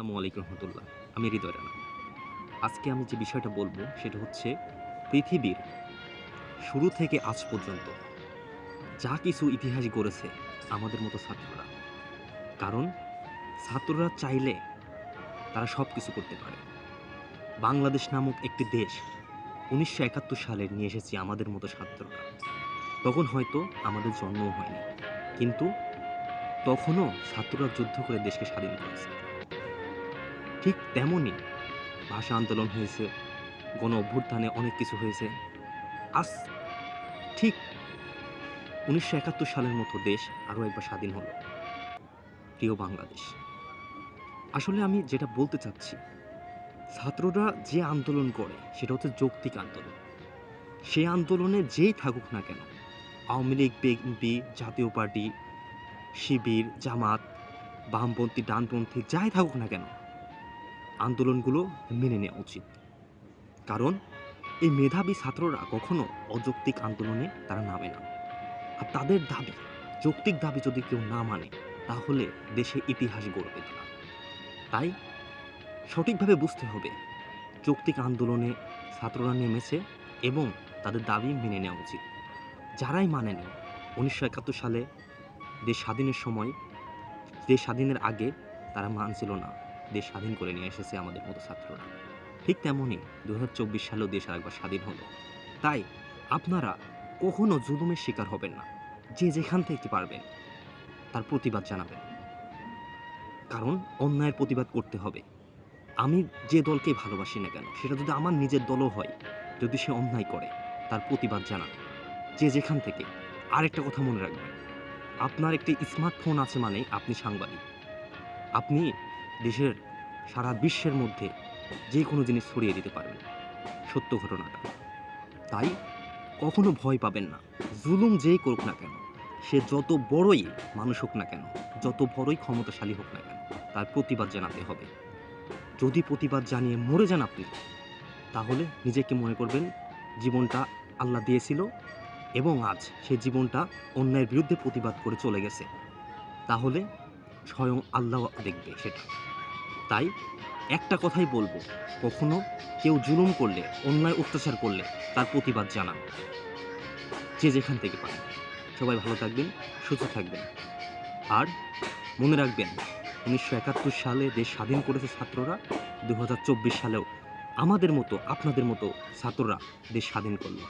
আসসালামু আলাইকুম রহমতুল্লাহ। আমি হৃদয় রানা। আজকে আমি যে বিষয়টা বলবো সেটা হচ্ছে পৃথিবীর শুরু থেকে আজ পর্যন্ত যা কিছু ইতিহাস গড়েছে আমাদের মতো ছাত্ররা। কারণ ছাত্ররা চাইলে তারা সব কিছু করতে পারে। বাংলাদেশ নামক একটি দেশ ১৯৭১ সালে নিয়ে এসেছি আমাদের মতো ছাত্ররা। তখন হয়তো আমাদের জন্মও হয়নি। কিন্তু তখনও ছাত্ররা যুদ্ধ করে দেশকে স্বাধীন করেছে। ঠিক তেমনই ভাষা আন্দোলন হয়েছে, গণ অভ্যুত্থানে অনেক কিছু হয়েছে। আজ ঠিক ১৯৭১ সালের মতো দেশ আরও একবার স্বাধীন হলো, প্রিয় বাংলাদেশ। আসলে আমি যেটা বলতে চাচ্ছি, ছাত্ররা যে আন্দোলন করে সেটা হচ্ছে যৌক্তিক আন্দোলন। সে আন্দোলনে যেই থাকুক না কেন, আওয়ামী লীগ, বিএনপি, জাতীয় পার্টি, শিবির, জামাত, বামপন্থী, ডানপন্থী যাই থাকুক না কেন, আন্দোলনগুলো মেনে নেওয়া উচিত। কারণ এই মেধাবী ছাত্ররা কখনো অযৌক্তিক আন্দোলনে তারা নামে না। আর তাদের দাবি, যৌক্তিক দাবি যদি কেউ না মানে, তাহলে দেশে ইতিহাস গড়বে তারা। তাই সঠিকভাবে বুঝতে হবে, যৌক্তিক আন্দোলনে ছাত্ররা নেমেছে এবং তাদের দাবি মেনে নেওয়া উচিত। যারাই মানেনি, ১৯৭১ সালে দেশ স্বাধীনের সময়, দেশ স্বাধীনের আগে তারা মানছিল না, দেশ স্বাধীন করে নিয়ে এসেছে আমাদের মতো ছাত্ররা। ঠিক তেমনই ২০২৪ সালেও দেশ আরেকবার স্বাধীন হলো। তাই আপনারা কখনো জুলুমের শিকার হবেন না। যে যেখান থেকে পারবেন তার প্রতিবাদ জানাবেন। কারণ অন্যায়ের প্রতিবাদ করতে হবে। আমি যে দলকেই ভালোবাসি না কেন, সেটা যদি আমার নিজের দলও হয়, যদি সে অন্যায় করে তার প্রতিবাদ জানান, যে যেখান থেকে। আরেকটা কথা মনে রাখবেন, আপনার একটি স্মার্টফোন আছে মানে আপনি সাংবাদিক। আপনি দেশের সারা বিশ্বের মধ্যে যে কোনো জিনিস ছড়িয়ে দিতে পারবেন, সত্য ঘটনাটা। তাই কখনো ভয় পাবেন না। জুলুম যেই করুক না কেন, সে যত বড়ই মানুষ হোক না কেন, যত বড়ই ক্ষমতাশালী হোক না কেন, তার প্রতিবাদ জানাতে হবে। যদি প্রতিবাদ জানিয়ে মরে যান আপনি, তাহলে নিজেকে মনে করবেন জীবনটা আল্লাহ দিয়েছিল এবং আজ সেই জীবনটা অন্যায়ের বিরুদ্ধে প্রতিবাদ করে চলে গেছে। তাহলে স্বয়ং আল্লাহ দেখবে সেটা। তাই একটা কথাই বলবো, কখনো কেউ জুলুম করলে, অন্যায় অত্যাচার করলে তার প্রতিবাদ জানান, যে যেখান থেকে পারেন। সবাই ভালো থাকবেন, সুস্থ থাকবেন। আর মনে রাখবেন, ১৯৭১ সালে দেশ স্বাধীন করেছে ছাত্ররা, ২০২৪ সালেও আমাদের মতো, আপনাদের মতো ছাত্ররা দেশ স্বাধীন করলো।